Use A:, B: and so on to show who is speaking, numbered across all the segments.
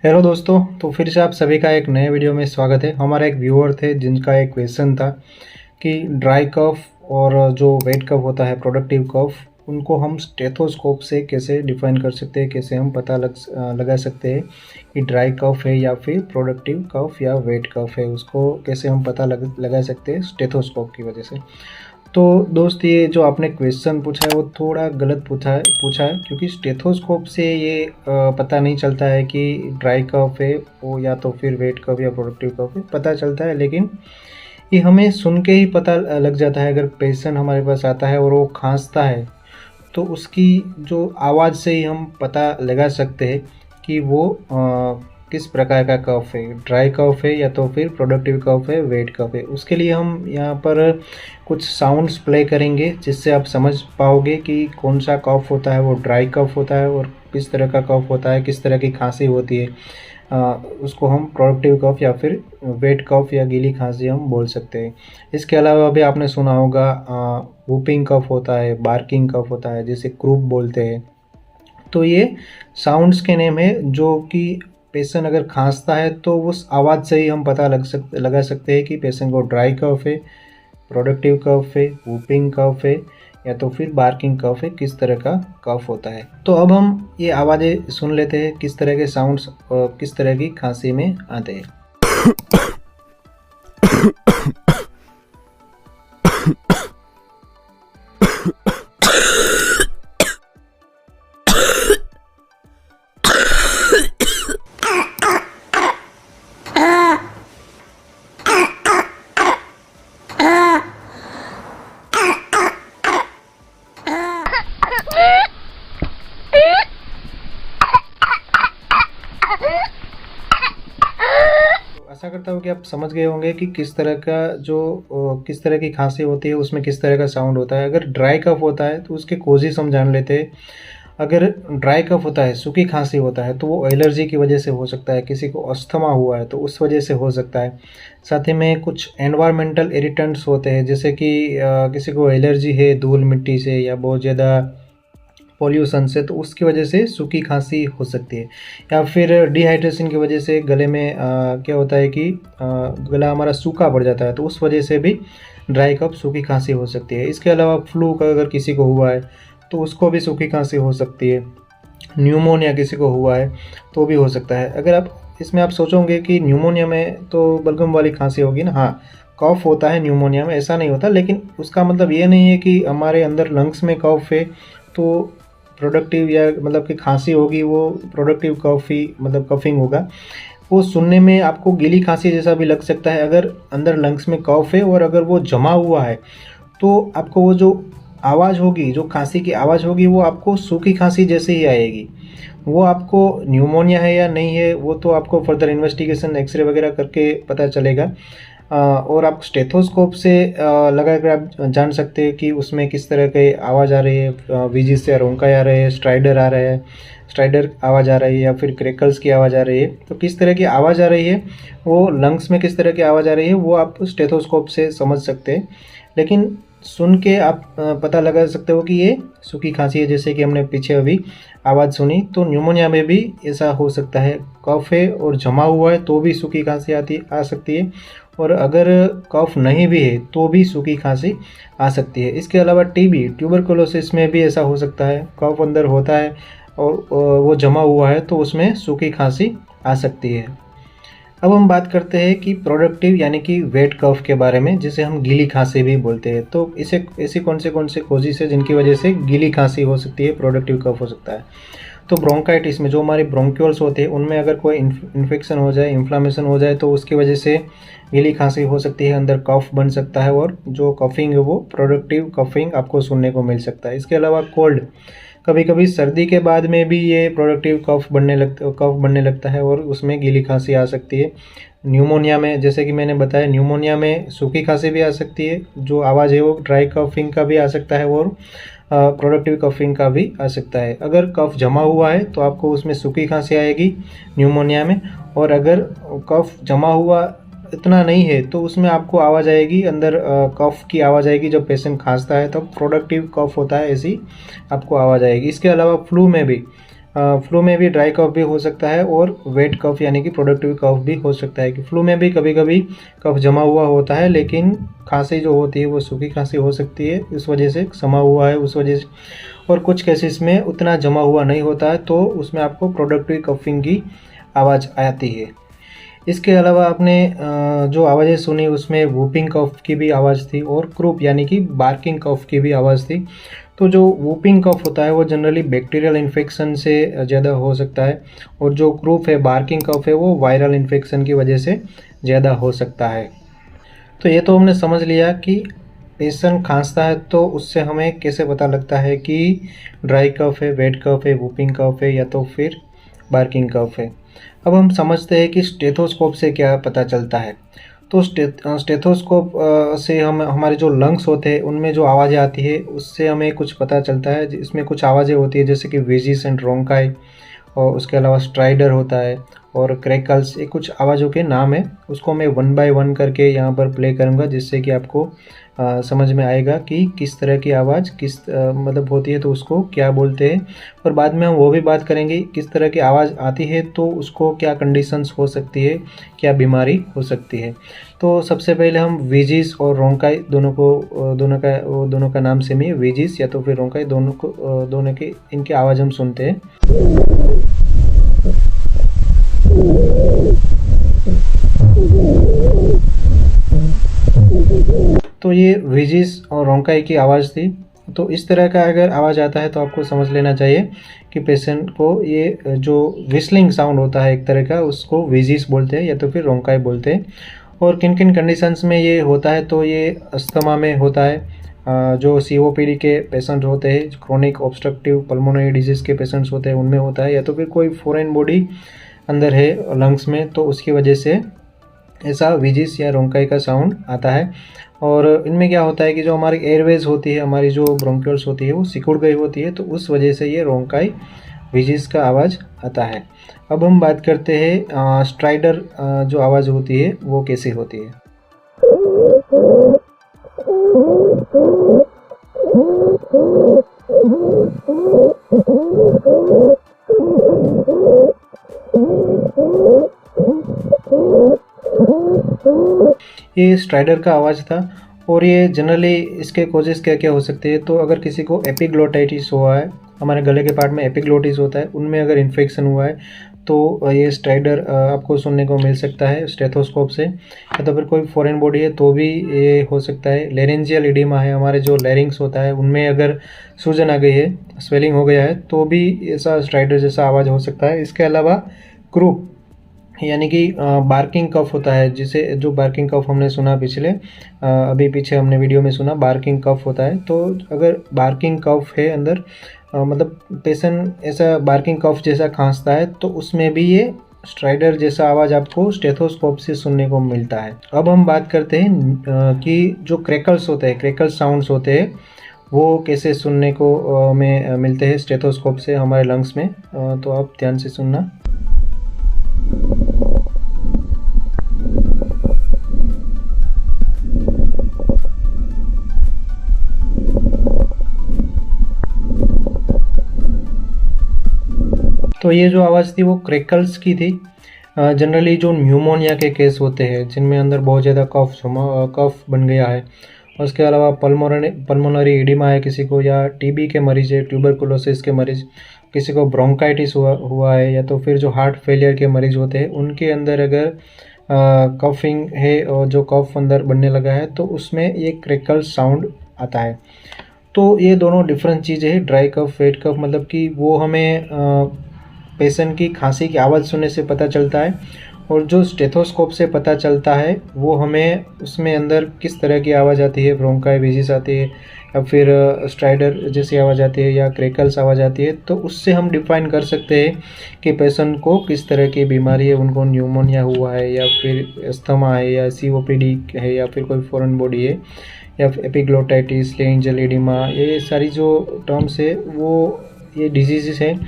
A: Hello दोस्तों, तो फिर से आप सभी का एक नए वीडियो में स्वागत है। हमारा एक व्यूअर थे जिनका एक क्वेश्चन था कि ड्राई कफ और जो वेट कफ होता है प्रोडक्टिव कफ, उनको हम स्टेथोस्कोप से कैसे डिफाइन कर सकते हैं, कैसे हम पता लगा सकते हैं कि ड्राई कफ है या फिर प्रोडक्टिव कफ या वेट कफ है, उसको कैसे हम पता लगा सकते हैं स्टेथोस्कोप की वजह से। तो दोस्त, ये जो आपने क्वेश्चन पूछा है वो थोड़ा गलत पूछा है क्योंकि स्टेथोस्कोप से ये पता नहीं चलता है कि ड्राई कफ है वो या तो फिर वेट कफ या प्रोडक्टिव कफ है, पता चलता है। लेकिन ये हमें सुन के ही पता लग जाता है। अगर पेशेंट हमारे पास आता है और वो खांसता है तो उसकी जो आवाज़ से ही हम पता लगा सकते हैं कि वो किस प्रकार का कफ है, ड्राई कफ है या तो फिर प्रोडक्टिव कफ है, वेट कफ है। उसके लिए हम यहाँ पर कुछ साउंड्स प्ले करेंगे जिससे आप समझ पाओगे कि कौन सा कफ होता है वो ड्राई कफ होता है और किस तरह का कफ होता है, किस तरह की खांसी होती है। उसको हम प्रोडक्टिव कफ या फिर वेट कफ या गीली खांसी हम बोल सकते हैं। इसके अलावा भी आपने सुना होगा वूपिंग कफ होता है, बार्किंग कफ होता है, जिसे क्रूप बोलते हैं। तो ये साउंड्स के नेम है जो कि पेशेंट अगर खांसता है तो उस आवाज़ से ही हम पता लगा सकते हैं कि पेशेंट को ड्राई कफ है, प्रोडक्टिव कफ है, वूपिंग कफ है या तो फिर बार्किंग कफ है, किस तरह का कफ होता है। तो अब हम ये आवाज़ें सुन लेते हैं, किस तरह के साउंड्स किस तरह की खांसी में आते हैं। आशा करता हूँ कि आप समझ गए होंगे कि किस तरह किस तरह की खांसी होती है, उसमें किस तरह का साउंड होता है। अगर ड्राई कफ होता है तो उसके कोजेस हम जान लेते हैं। अगर ड्राई कफ होता है, सूखी खांसी होता है, तो वो एलर्जी की वजह से हो सकता है, किसी को अस्थमा हुआ है तो उस वजह से हो सकता है। साथ ही में कुछ एनवायरमेंटल इरिटेंट्स होते हैं, जैसे कि किसी को एलर्जी है धूल मिट्टी से या बहुत ज़्यादा पॉल्यूशन से, तो उसकी वजह से सूखी खांसी हो सकती है। या फिर डिहाइड्रेशन की वजह से गले में क्या होता है कि गला हमारा सूखा पड़ जाता है, तो उस वजह से भी ड्राई कफ सूखी खांसी हो सकती है। इसके अलावा फ्लू का अगर किसी को हुआ है तो उसको भी सूखी खांसी हो सकती है। न्यूमोनिया किसी को हुआ है तो भी हो सकता है। अगर आप इसमें आप सोचोगे कि न्यूमोनिया में तो बलगम वाली खांसी होगी ना, हाँ कफ होता है न्यूमोनिया में, ऐसा नहीं होता। लेकिन उसका मतलब ये नहीं है कि हमारे अंदर लंग्स में कफ है तो प्रोडक्टिव या मतलब कि खांसी होगी वो प्रोडक्टिव कफ ही मतलब कफिंग होगा। वो सुनने में आपको गीली खांसी जैसा भी लग सकता है। अगर अंदर लंग्स में कफ है और अगर वो जमा हुआ है तो आपको वो जो आवाज़ होगी, जो खांसी की आवाज़ होगी, वो आपको सूखी खांसी जैसे ही आएगी। वो आपको न्यूमोनिया है या नहीं है वो तो आपको फर्दर इन्वेस्टिगेशन एक्सरे वगैरह करके पता चलेगा। और आप स्टेथोस्कोप से लगा कर आप जान सकते हैं कि उसमें किस तरह की आवाज़ आ रही है। वीजी से रोंका आ रहे हैं, स्ट्राइडर आ रहे हैं, स्ट्राइडर आवाज़ आ रही है या फिर क्रैकल्स की आवाज़ आ रही है। तो किस तरह की आवाज़ आ रही है, वो लंग्स में किस तरह की आवाज़ आ रही है, वो आप स्टेथोस्कोप से समझ सकते हैं। लेकिन सुन के आप पता लगा सकते हो कि ये सूखी खांसी है, जैसे कि हमने पीछे अभी आवाज़ सुनी। तो न्यूमोनिया में भी ऐसा हो सकता है, कफ है और जमा हुआ है तो भी सूखी खांसी आ सकती है, और अगर कफ नहीं भी है तो भी सूखी खांसी आ सकती है। इसके अलावा टीबी, ट्यूबरकुलोसिस में भी ऐसा हो सकता है, कफ अंदर होता है और वो जमा हुआ है तो उसमें सूखी खांसी आ सकती है। अब हम बात करते हैं कि प्रोडक्टिव यानी कि वेट कफ के बारे में, जिसे हम गीली खांसी भी बोलते हैं। तो इसे ऐसी कौन से कोजेस है जिनकी वजह से गीली खांसी हो सकती है, प्रोडक्टिव कफ हो सकता है। तो ब्रोंकाइटिस में जो हमारे ब्रोंक्यूल्स होते हैं उनमें अगर कोई इन्फेक्शन हो जाए, इन्फ्लामेशन हो जाए तो उसकी वजह से गीली खांसी हो सकती है, अंदर कफ बन सकता है और जो कफिंग है वो प्रोडक्टिव कफिंग आपको सुनने को मिल सकता है। इसके अलावा कोल्ड, कभी कभी सर्दी के बाद में भी ये प्रोडक्टिव कफ बनने लगता है और उसमें गीली खांसी आ सकती है। न्यूमोनिया में, जैसे कि मैंने बताया, न्यूमोनिया में सूखी खांसी भी आ सकती है, जो आवाज़ है वो ड्राई कफिंग का भी आ सकता है और प्रोडक्टिव कफिंग का भी आ सकता है। अगर कफ जमा हुआ है तो आपको उसमें सूखी खांसी आएगी न्यूमोनिया में, और अगर कफ जमा हुआ इतना नहीं है तो उसमें आपको आवाज़ आएगी, अंदर कफ की आवाज़ आएगी। जब पेशेंट खांसता है तब प्रोडक्टिव कफ होता है, ऐसी आपको आवाज़ आएगी। इसके अलावा फ्लू में भी फ्लू में भी ड्राई कफ भी हो सकता है और वेट कफ यानी कि प्रोडक्टिव कफ भी हो सकता है। कि फ्लू में भी कभी कभी कफ जमा हुआ होता है, लेकिन खांसी जो होती है वो सूखी खांसी हो सकती है, इस वजह से जमा हुआ है उस वजह से। और कुछ केसेस में उतना जमा हुआ नहीं होता है, तो उसमें आपको प्रोडक्टिव कफिंग की आवाज़ आती है। इसके अलावा आपने जो आवाज़ें सुनी उसमें वूपिंग कफ की भी आवाज़ थी और क्रूप यानी कि बार्किंग कफ की भी आवाज़ थी। तो जो वूपिंग कफ होता है वो जनरली बैक्टीरियल इन्फेक्शन से ज़्यादा हो सकता है, और जो क्रूप है, बार्किंग कफ है, वो वायरल इन्फेक्शन की वजह से ज़्यादा हो सकता है। तो ये तो हमने समझ लिया कि पेशेंट खांसता है तो उससे हमें कैसे पता लगता है कि ड्राई कफ है, वेट कफ है, वूपिंग कफ है या तो फिर बार्किंग कफ है। अब हम समझते हैं कि स्टेथोस्कोप से क्या पता चलता है। तो स्टेथोस्कोप से हम हमारे जो लंग्स होते हैं उनमें जो आवाज़ें आती है उससे हमें कुछ पता चलता है। इसमें कुछ आवाज़ें होती है जैसे कि वेजिस एंड रोंकाई, और उसके अलावा स्ट्राइडर होता है और क्रैकल्स। ये कुछ आवाज़ों के नाम है, उसको मैं 1 बाय 1 करके यहाँ पर प्ले करूँगा, जिससे कि आपको समझ में आएगा कि किस तरह की आवाज़ मतलब होती है तो उसको क्या बोलते हैं। और बाद में हम वो भी बात करेंगे किस तरह की आवाज़ आती है तो उसको क्या कंडीशंस हो सकती है, क्या बीमारी हो सकती है। तो सबसे पहले हम वेजिस और रोंकाई दोनों का नाम सेम ही है, वेजिस या तो फिर रोंकाई, दोनों के इनकी आवाज़ हम सुनते हैं। तो ये वेजिस और रोंकाई की आवाज़ थी। तो इस तरह का अगर आवाज़ आता है तो आपको समझ लेना चाहिए कि पेशेंट को ये जो विस्लिंग साउंड होता है एक तरह का, उसको वेजिस बोलते हैं या तो फिर रोंकाई बोलते हैं। और किन किन कंडीशंस में ये होता है, तो ये अस्थमा में होता है, जो COPD के पेशेंट होते हैं, क्रोनिक ऑब्स्ट्रक्टिव पल्मोनरी डिजीज़ के पेशेंट्स होते हैं उनमें होता है, या तो फिर कोई फॉरेन बॉडी अंदर है लंग्स में तो उसकी वजह से ऐसा विजिस या रोंकाई का साउंड आता है। और इनमें क्या होता है कि जो हमारी एयरवेज होती है, हमारी जो ब्रोंकियल्स होती है वो सिकुड़ गई होती है, तो उस वजह से ये रोंकाई विजिस का आवाज़ आता है। अब हम बात करते हैं स्ट्राइडर जो आवाज़ होती है वो कैसी होती है। ये स्ट्राइडर का आवाज़ था। और ये जनरली इसके कॉजेज़ क्या क्या हो सकते हैं, तो अगर किसी को एपिग्लोटाइटिस हुआ है, हमारे गले के पार्ट में एपिग्लोटिस होता है, उनमें अगर इन्फेक्शन हुआ है तो ये स्ट्राइडर आपको सुनने को मिल सकता है स्टेथोस्कोप से। या तो फिर कोई फॉरेन बॉडी है तो भी ये हो सकता है। लेरेंजियल एडिमा है, हमारे जो लैरिंग्स होता है उनमें अगर सूजन आ गई है, स्वेलिंग हो गया है, तो भी ऐसा स्ट्राइडर जैसा आवाज़ हो सकता है। इसके अलावा क्रूप यानी कि बार्किंग कफ होता है, जिसे जो बार्किंग कफ हमने सुना अभी पीछे हमने वीडियो में सुना, बार्किंग कफ होता है। तो अगर बार्किंग कफ है अंदर, मतलब पेशेंट ऐसा बार्किंग कफ जैसा खांसता है, तो उसमें भी ये स्ट्राइडर जैसा आवाज़ आपको स्टेथोस्कोप से सुनने को मिलता है। अब हम बात करते हैं कि जो क्रैकल्स होते हैं, क्रैकल साउंड्स होते हैं, वो कैसे सुनने को में मिलते हैं स्टेथोस्कोप से हमारे लंग्स में। तो आप ध्यान से सुनना। तो ये जो आवाज़ थी वो क्रैकल्स की थी। जनरली जो न्यूमोनिया के केस होते हैं जिनमें अंदर बहुत ज़्यादा कफ बन गया है, उसके अलावा पल्मोनरी एडिमा है किसी को, या TB के मरीज़ है, ट्यूबरकुलोसिस के मरीज़, किसी को ब्रोंकाइटिस हुआ है, या तो फिर जो हार्ट फेलियर के मरीज़ होते हैं उनके अंदर अगर कफिंग है और जो कफ अंदर बनने लगा है तो उसमें ये क्रैकल साउंड आता है। तो ये दोनों डिफरेंट चीज़ें हैं, ड्राई कफ, वेट कफ, मतलब कि वो हमें पेशेंट की खांसी की आवाज़ सुनने से पता चलता है, और जो स्टेथोस्कोप से पता चलता है वो हमें उसमें अंदर किस तरह की आवाज़ आती है, ब्रोंकाई वेजिस आती है या फिर स्ट्राइडर जैसी आवाज़ आती है या क्रैकल्स आवाज़ आती है, तो उससे हम डिफाइन कर सकते हैं कि पेशेंट को किस तरह की बीमारी है, उनको न्यूमोनिया हुआ है या फिर अस्थमा है या COPD है या फिर कोई फॉरेन बॉडी है या फिर एपिग्लोटाइटिस, लेरेंजियल एडिमा, ये सारी जो टर्म्स है वो ये डिजीज़ हैं,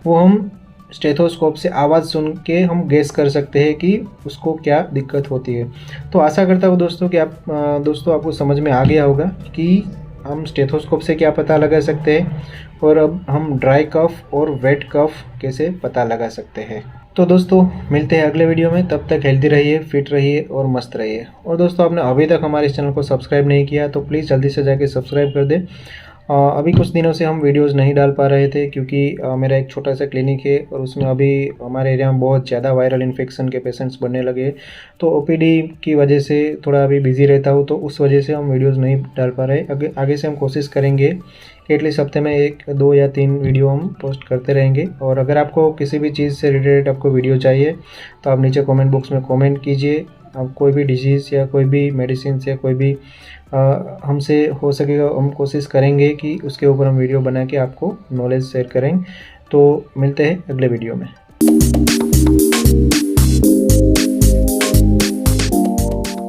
A: वो हम स्टेथोस्कोप से आवाज़ सुन के हम गेस कर सकते हैं कि उसको क्या दिक्कत होती है। तो आशा करता हूँ दोस्तों कि आपको समझ में आ गया होगा कि हम स्टेथोस्कोप से क्या पता लगा सकते हैं और अब हम ड्राई कफ और वेट कफ कैसे पता लगा सकते हैं। तो दोस्तों मिलते हैं अगले वीडियो में, तब तक हेल्दी रहिए, फिट रहिए और मस्त रहिए। और दोस्तों आपने अभी तक हमारे इस चैनल को सब्सक्राइब नहीं किया तो प्लीज़ जल्दी से जाके सब्सक्राइब कर दें। अभी कुछ दिनों से हम वीडियोस नहीं डाल पा रहे थे क्योंकि मेरा एक छोटा सा क्लिनिक है और उसमें अभी हमारे एरिया में बहुत ज़्यादा वायरल इन्फेक्शन के पेशेंट्स बनने लगे, तो ओपीडी की वजह से थोड़ा अभी बिज़ी रहता हूँ, तो उस वजह से हम वीडियोस नहीं डाल पा रहे। आगे से हम कोशिश करेंगे कि एटलीस्ट हफ्ते में 1, 2 या 3 वीडियो हम पोस्ट करते रहेंगे। और अगर आपको किसी भी चीज़ से रिलेटेड आपको वीडियो चाहिए तो आप नीचे कमेंट बॉक्स में कमेंट कीजिए। आप कोई भी डिजीज़ या कोई भी मेडिसिन या कोई भी हमसे हो सकेगा हम कोशिश करेंगे कि उसके ऊपर हम वीडियो बना के आपको नॉलेज शेयर करें। तो मिलते हैं अगले वीडियो में।